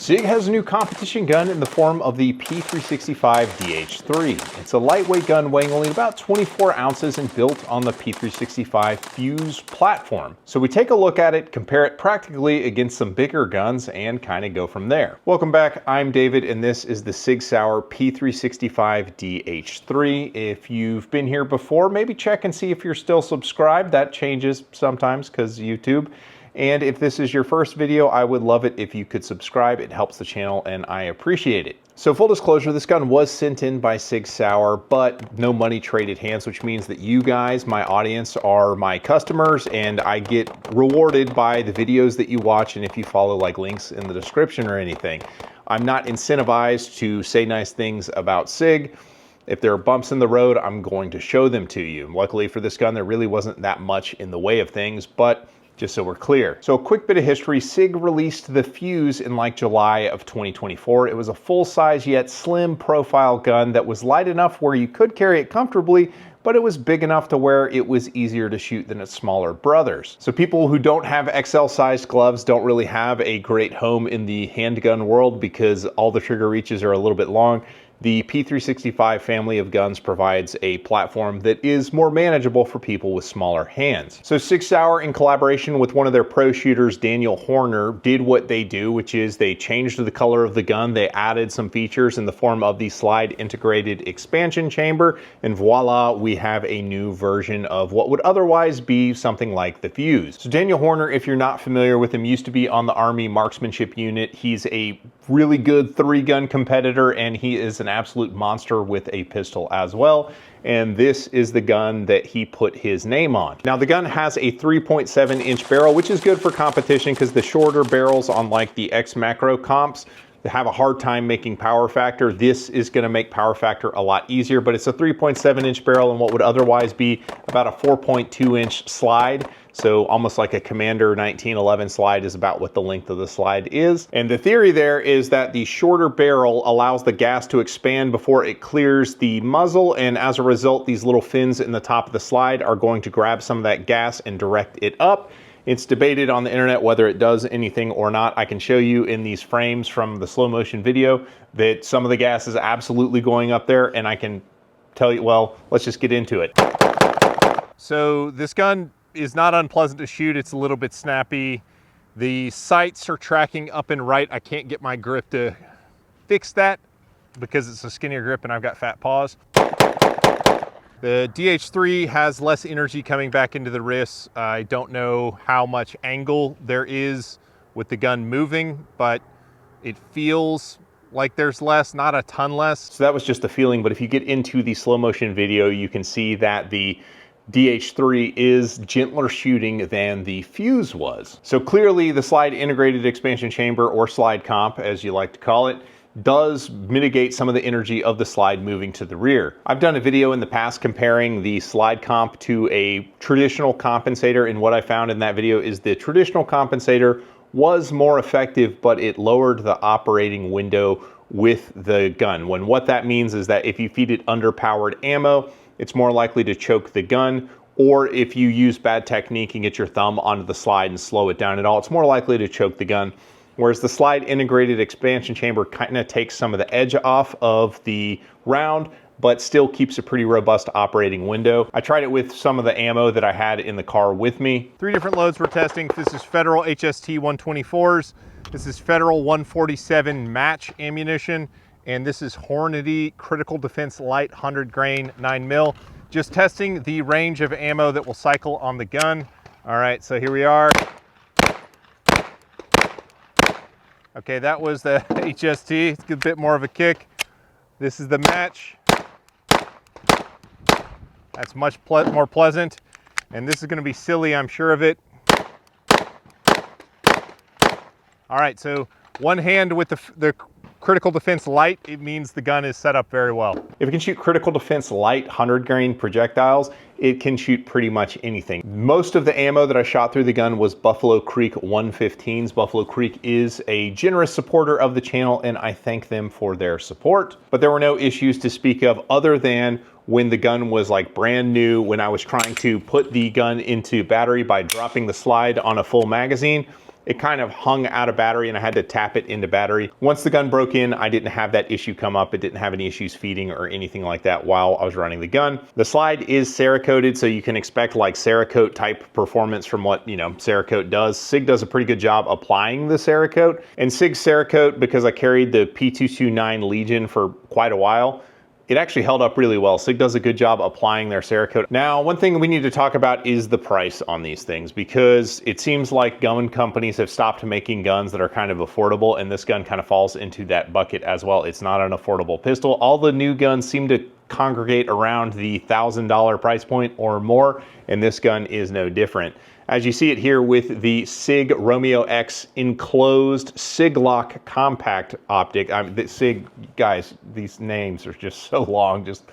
SIG has a new competition gun in the form of the P365 DH3. It's a lightweight gun weighing only about 24 ounces and built on the P365 Fuse platform. So we take a look at it, compare it practically against some bigger guns, and kind of go from there. Welcome back, I'm David, and this is the SIG Sauer P365 DH3. If you've been here before, maybe check and see if you're still subscribed. That changes sometimes because YouTube. And if this is your first video, I would love it if you could subscribe. It helps the channel and I appreciate it. So full disclosure, this gun was sent in by SIG Sauer, but no money traded hands, which means that you guys, my audience, are my customers and I get rewarded by the videos that you watch and if you follow like links in the description or anything. I'm not incentivized to say nice things about SIG. If there are bumps in the road, I'm going to show them to you. Luckily for this gun, there really wasn't that much in the way of things, but just so we're clear. So a quick bit of history, SIG released the Fuse in like July of 2024. It was a full-size yet slim profile gun that was light enough where you could carry it comfortably, but it was big enough to where it was easier to shoot than its smaller brothers. So people who don't have XL-sized gloves don't really have a great home in the handgun world because all the trigger reaches are a little bit long. The P365 family of guns provides a platform that is more manageable for people with smaller hands. So SIG Sauer, in collaboration with one of their pro shooters, Daniel Horner, did what they do, which is they changed the color of the gun. They added some features in the form of the slide integrated expansion chamber, and voila, we have a new version of what would otherwise be something like the Fuse. So Daniel Horner, if you're not familiar with him, used to be on the Army marksmanship unit. He's a really good 3-gun competitor, and he is an absolute monster with a pistol as well. And this is the gun that he put his name on. Now the gun has a 3.7-inch barrel, which is good for competition because the shorter barrels on like the X macro comps have a hard time making power factor. This is going to make power factor a lot easier, but it's a 3.7-inch barrel and what would otherwise be about a 4.2-inch slide. So almost like a Commander 1911 slide is about what the length of the slide is. And the theory there is that the shorter barrel allows the gas to expand before it clears the muzzle. And as a result, these little fins in the top of the slide are going to grab some of that gas and direct it up. It's debated on the internet whether it does anything or not. I can show you in these frames from the slow motion video that some of the gas is absolutely going up there, and I can tell you, well, let's just get into it. So this gun is not unpleasant to shoot. It's a little bit snappy. The sights are tracking up and right. I can't get my grip to fix that because it's a skinnier grip and I've got fat paws. The DH3 has less energy coming back into the wrists. I don't know how much angle there is with the gun moving, but it feels like there's less, not a ton less. So that was just a feeling, but if you get into the slow motion video, you can see that the DH3 is gentler shooting than the Fuse was. So clearly the slide integrated expansion chamber, or slide comp as you like to call it, does mitigate some of the energy of the slide moving to the rear. I've done a video in the past comparing the slide comp to a traditional compensator, and what I found in that video is the traditional compensator was more effective, but it lowered the operating window with the gun. When what that means is that if you feed it underpowered ammo, it's more likely to choke the gun, or if you use bad technique and get your thumb onto the slide and slow it down at all, it's more likely to choke the gun. Whereas the slide integrated expansion chamber kind of takes some of the edge off of the round, but still keeps a pretty robust operating window. I tried it with some of the ammo that I had in the car with me. 3 different loads we're testing. This is Federal HST 124s. This is Federal 147 match ammunition. And this is Hornady Critical Defense Light 100 grain 9mm. Just testing the range of ammo that will cycle on the gun. All right, so here we are. Okay, that was the HST. It's a bit more of a kick. This is the match. That's much more pleasant. And this is gonna be silly, I'm sure of it. All right, so one hand with the Critical Defense Light, it means the gun is set up very well. If it can shoot Critical Defense Light 100 grain projectiles, it can shoot pretty much anything. Most of the ammo that I shot through the gun was Buffalo Creek 115s. Buffalo Creek is a generous supporter of the channel, and I thank them for their support. But there were no issues to speak of other than when the gun was like brand new, when I was trying to put the gun into battery by dropping the slide on a full magazine. it kind of hung out of battery and I had to tap it into battery. Once the gun broke in, I didn't have that issue come up. It didn't have any issues feeding or anything like that while I was running the gun. The slide is Cerakoted, so you can expect like Cerakote type performance from what, you know, Cerakote does. SIG does a pretty good job applying the Cerakote, and SIG Cerakote, because I carried the P229 Legion for quite a while, it actually held up really well. SIG does a good job applying their Cerakote. Now, one thing we need to talk about is the price on these things, because it seems like gun companies have stopped making guns that are kind of affordable, and this gun kind of falls into that bucket as well. It's not an affordable pistol. All the new guns seem to congregate around the $1,000 price point or more, and this gun is no different. As you see it here with the SIG Romeo X enclosed SIG LOK compact optic. The SIG, guys, these names are just so long, just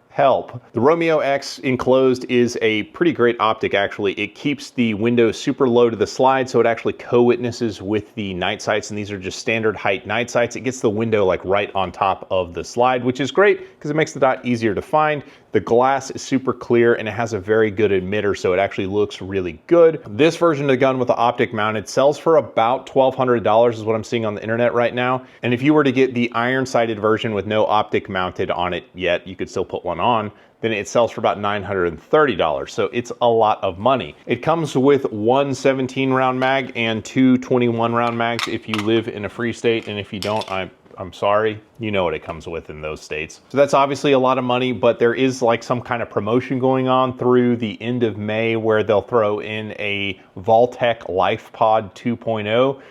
help. The Romeo X enclosed is a pretty great optic, actually. It keeps the window super low to the slide, so it actually co-witnesses with the night sights, and these are just standard height night sights. It gets the window like right on top of the slide, which is great because it makes the dot easier to find. The glass is super clear and it has a very good emitter, so it actually looks really good. This version of the gun with the optic mounted sells for about $1,200 is what I'm seeing on the internet right now. And if you were to get the iron-sighted version with no optic mounted on it yet, you could still put one on, then it sells for about $930. So it's a lot of money. It comes with one 17-round mag and two 21-round mags if you live in a free state, and if you don't, I'm sorry, you know what it comes with in those states. So that's obviously a lot of money, but there is like some kind of promotion going on through the end of May where they'll throw in a Vaultec LifePod 2.0.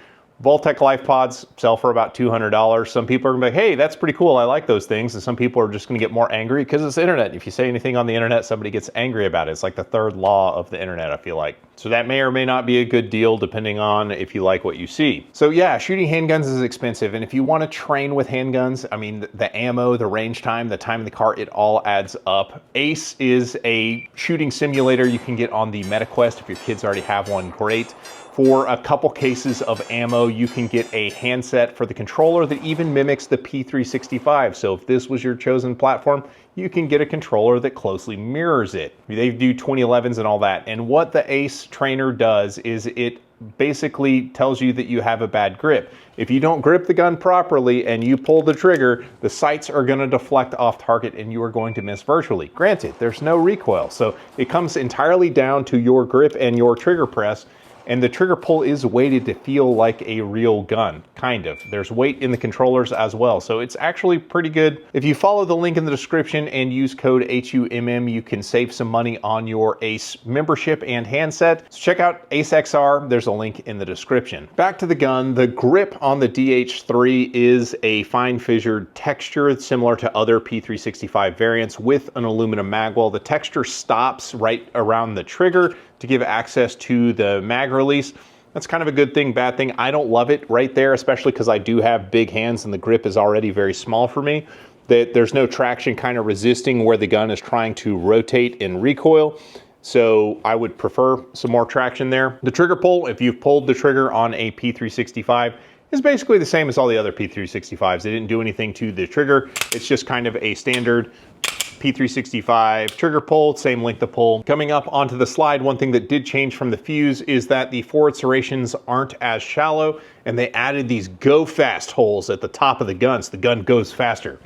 Vaultec Life Pods sell for about $200. Some people are gonna be like, hey, that's pretty cool, I like those things. And some people are just gonna get more angry because it's the internet. If you say anything on the internet, somebody gets angry about it. It's like the third law of the internet, I feel like. So that may or may not be a good deal depending on if you like what you see. So yeah, shooting handguns is expensive. And if you wanna train with handguns, I mean, the ammo, the range time, the time in the car, it all adds up. Ace is a shooting simulator you can get on the MetaQuest. If your kids already have one, great. For a couple cases of ammo, you can get a handset for the controller that even mimics the P365. So if this was your chosen platform, you can get a controller that closely mirrors it. They do 2011s and all that. And what the Ace trainer does is it basically tells you that you have a bad grip. If you don't grip the gun properly and you pull the trigger, the sights are going to deflect off target and you are going to miss virtually. Granted, there's no recoil, so it comes entirely down to your grip and your trigger press. And the trigger pull is weighted to feel like a real gun, kind of. There's weight in the controllers as well, so it's actually pretty good. If you follow the link in the description and use code HUMM, you can save some money on your Ace membership and handset. So check out Ace XR, there's a link in the description. Back to the gun, the grip on the DH3 is a fine fissured texture similar to other P365 variants with an aluminum magwell. The texture stops right around the trigger to give access to the mag release. That's kind of a good thing, bad thing. I don't love it right there, especially because I do have big hands and the grip is already very small for me. That there's no traction kind of resisting where the gun is trying to rotate and recoil. So I would prefer some more traction there. The trigger pull, if you've pulled the trigger on a P365, is basically the same as all the other P365s. They didn't do anything to the trigger. It's just kind of a standard P365 trigger pull, same length of pull. Coming up onto the slide, one thing that did change from the fuse is that the forward serrations aren't as shallow, and they added these go fast holes at the top of the gun, so the gun goes faster.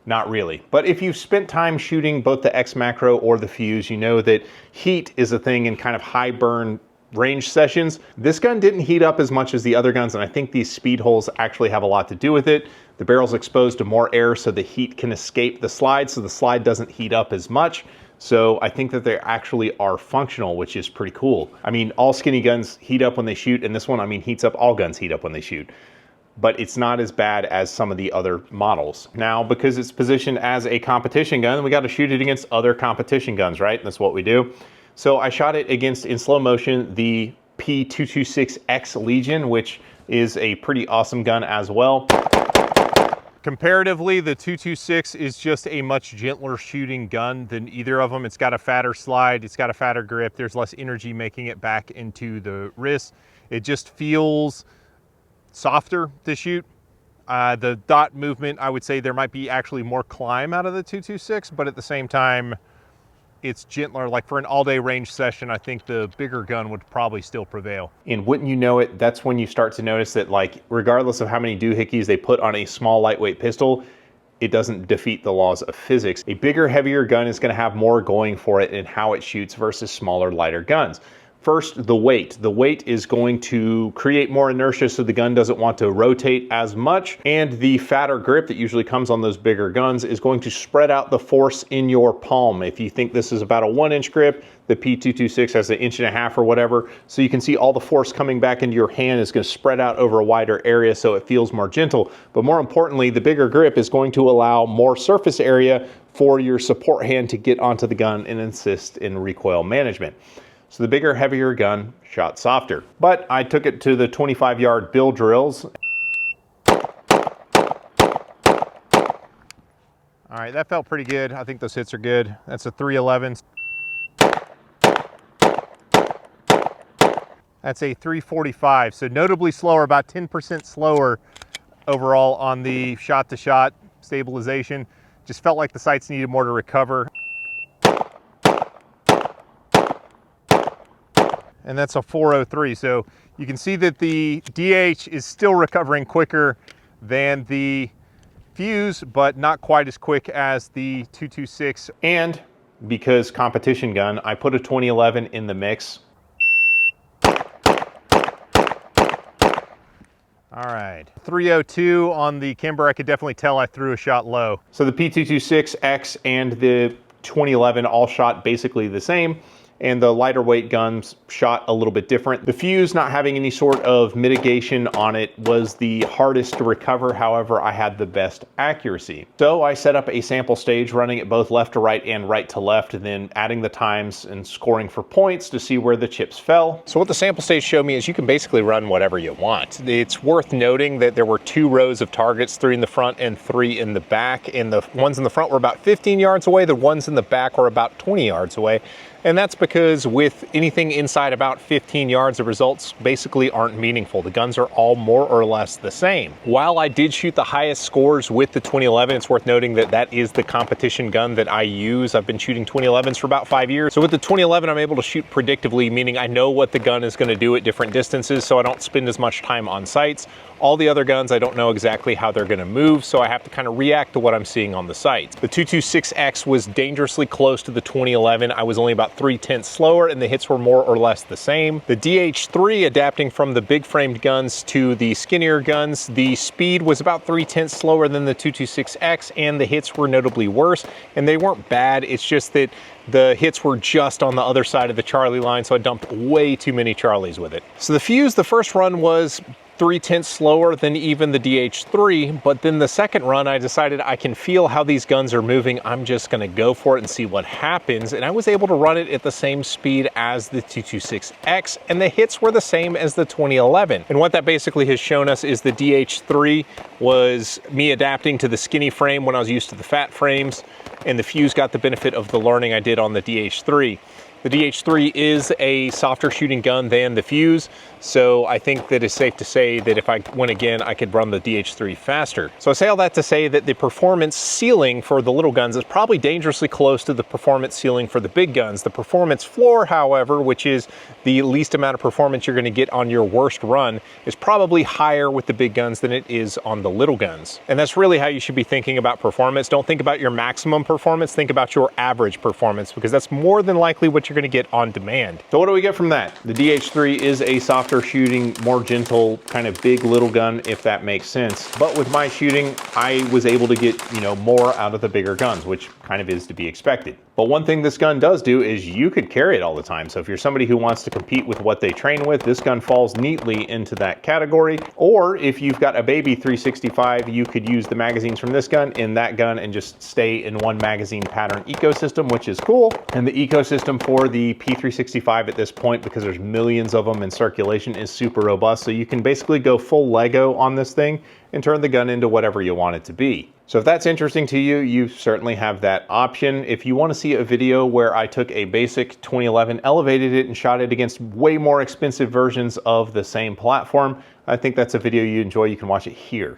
Not really. But if you've spent time shooting both the X Macro or the fuse, you know that heat is a thing in kind of high burn range sessions. This gun didn't heat up as much as the other guns, and I think these speed holes actually have a lot to do with it. The barrel's exposed to more air so the heat can escape the slide, so the slide doesn't heat up as much. So I think that they actually are functional, which is pretty cool. I mean, all skinny guns heat up when they shoot, and this one, I mean, heats up, all guns heat up when they shoot. But it's not as bad as some of the other models. Now, because it's positioned as a competition gun, we got to shoot it against other competition guns, right? That's what we do. So I shot it against, in slow motion, the P226X Legion, which is a pretty awesome gun as well. Comparatively, the 226 is just a much gentler shooting gun than either of them. It's got a fatter slide, it's got a fatter grip, there's less energy making it back into the wrist. It just feels softer to shoot. The dot movement, I would say there might be actually more climb out of the 226, but at the same time, it's gentler. Like for an all-day range session, I think the bigger gun would probably still prevail. And wouldn't you know it, that's when you start to notice that, like, regardless of how many doohickeys they put on a small lightweight pistol, it doesn't defeat the laws of physics. A bigger, heavier gun is going to have more going for it in how it shoots versus smaller, lighter guns. First, the weight. The weight is going to create more inertia, so the gun doesn't want to rotate as much. And the fatter grip that usually comes on those bigger guns is going to spread out the force in your palm. If you think this is about a 1-inch grip, the P226 has an 1.5 inches or whatever. So you can see all the force coming back into your hand is going to spread out over a wider area so it feels more gentle. But more importantly, the bigger grip is going to allow more surface area for your support hand to get onto the gun and assist in recoil management. So the bigger, heavier gun shot softer. But I took it to the 25-yard bill drills. All right, that felt pretty good. I think those hits are good. That's a 311. That's a 345, so notably slower, about 10% slower overall on the shot-to-shot stabilization. Just felt like the sights needed more to recover. And that's a 403. So you can see that the DH is still recovering quicker than the fuse, but not quite as quick as the 226. And because competition gun, I put a 2011 in the mix. All right, 302 on the Kimber. I could definitely tell I threw a shot low. So the P226X and the 2011 all shot basically the same, and the lighter weight guns shot a little bit different. The fuse not having any sort of mitigation on it was the hardest to recover. However, I had the best accuracy. So I set up a sample stage running it both left to right and right to left, and then adding the times and scoring for points to see where the chips fell. So what the sample stage showed me is you can basically run whatever you want. It's worth noting that there were 2 rows of targets, 3 in the front and 3 in the back, and the ones in the front were about 15 yards away, the ones in the back were about 20 yards away. And that's because with anything inside about 15 yards, the results basically aren't meaningful. The guns are all more or less the same. While I did shoot the highest scores with the 2011, it's worth noting that that is the competition gun that I use. I've been shooting 2011s for about 5 years. So with the 2011, I'm able to shoot predictively, meaning I know what the gun is going to do at different distances, so I don't spend as much time on sights. All the other guns, I don't know exactly how they're going to move, so I have to kind of react to what I'm seeing on the sights. The 226X was dangerously close to the 2011. I was only about 0.3 slower, and the hits were more or less the same. The DH3, adapting from the big framed guns to the skinnier guns, the speed was about 0.3 slower than the 226X, and the hits were notably worse. And they weren't bad, it's just that the hits were just on the other side of the Charlie line, so I dumped way too many Charlies with it. So the fuse, the first run was 0.3 slower than even the DH3, but then the second run I decided I can feel how these guns are moving. I'm just gonna go for it and see what happens, and I was able to run it at the same speed as the 226X, and the hits were the same as the 2011. And what that basically has shown us is the DH3 was me adapting to the skinny frame when I was used to the fat frames, and the fuse got the benefit of the learning I did on the DH3. The DH3 is a softer shooting gun than the fuse, so I think that it's safe to say that if I went again, I could run the DH3 faster. So I say all that to say that the performance ceiling for the little guns is probably dangerously close to the performance ceiling for the big guns. The performance floor, however, which is the least amount of performance you're going to get on your worst run, is probably higher with the big guns than it is on the little guns. And that's really how you should be thinking about performance. Don't think about your maximum performance, think about your average performance, because that's more than likely what you're going to get on demand. So what do we get from that? The DH3 is a softer shooting, more gentle, kind of big little gun, if that makes sense. But with my shooting, I was able to get, more out of the bigger guns, which kind of is to be expected. But one thing this gun does do is you could carry it all the time. So if you're somebody who wants to compete with what they train with, this gun falls neatly into that category. Or if you've got a baby 365, you could use the magazines from this gun in that gun and just stay in one magazine pattern ecosystem, which is cool. And the ecosystem for the P365 at this point, because there's millions of them in circulation, is super robust. So you can basically go full Lego on this thing and turn the gun into whatever you want it to be. So if that's interesting to you, you certainly have that option. If you want to see a video where I took a basic 2011, elevated it, and shot it against way more expensive versions of the same platform, I think that's a video you enjoy. You can watch it here.